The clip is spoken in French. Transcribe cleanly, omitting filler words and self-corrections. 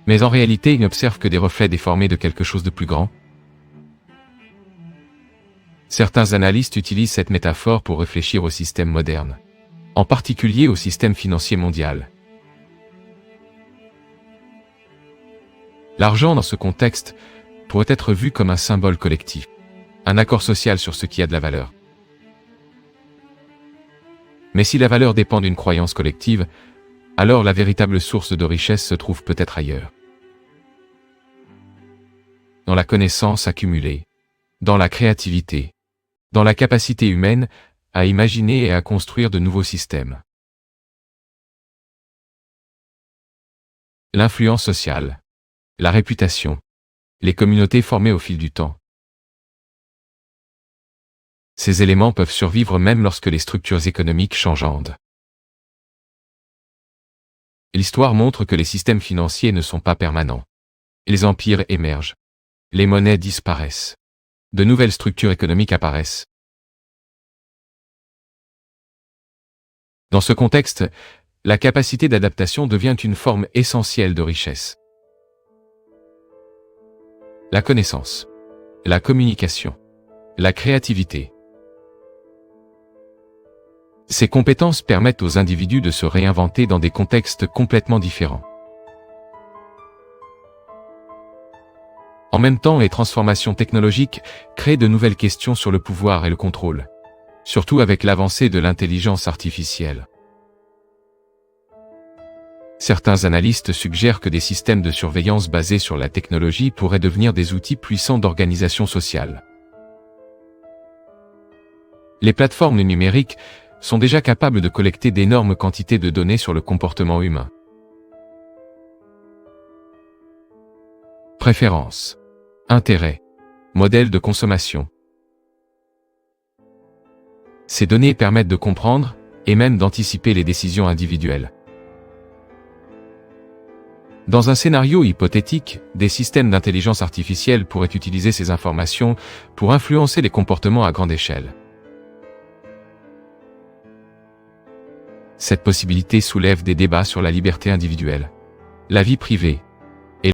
Mais en réalité, il n'observe que des reflets déformés de quelque chose de plus grand. Certains analystes utilisent cette métaphore pour réfléchir au système moderne, en particulier au système financier mondial. L'argent, dans ce contexte, pourrait être vu comme un symbole collectif, un accord social sur ce qui a de la valeur. Mais si la valeur dépend d'une croyance collective, alors la véritable source de richesse se trouve peut-être ailleurs. Dans la connaissance accumulée, dans la créativité, dans la capacité humaine à imaginer et à construire de nouveaux systèmes. L'influence sociale, la réputation, les communautés formées au fil du temps. Ces éléments peuvent survivre même lorsque les structures économiques changeant. L'histoire montre que les systèmes financiers ne sont pas permanents. Les empires émergent. Les monnaies disparaissent. De nouvelles structures économiques apparaissent. Dans ce contexte, la capacité d'adaptation devient une forme essentielle de richesse. La connaissance, la communication, la créativité. Ces compétences permettent aux individus de se réinventer dans des contextes complètement différents. En même temps, les transformations technologiques créent de nouvelles questions sur le pouvoir et le contrôle, surtout avec l'avancée de l'intelligence artificielle. Certains analystes suggèrent que des systèmes de surveillance basés sur la technologie pourraient devenir des outils puissants d'organisation sociale. Les plateformes numériques sont déjà capables de collecter d'énormes quantités de données sur le comportement humain. Préférences, intérêts, modèles de consommation. Ces données permettent de comprendre et même d'anticiper les décisions individuelles. Dans un scénario hypothétique, des systèmes d'intelligence artificielle pourraient utiliser ces informations pour influencer les comportements à grande échelle. Cette possibilité soulève des débats sur la liberté individuelle, la vie privée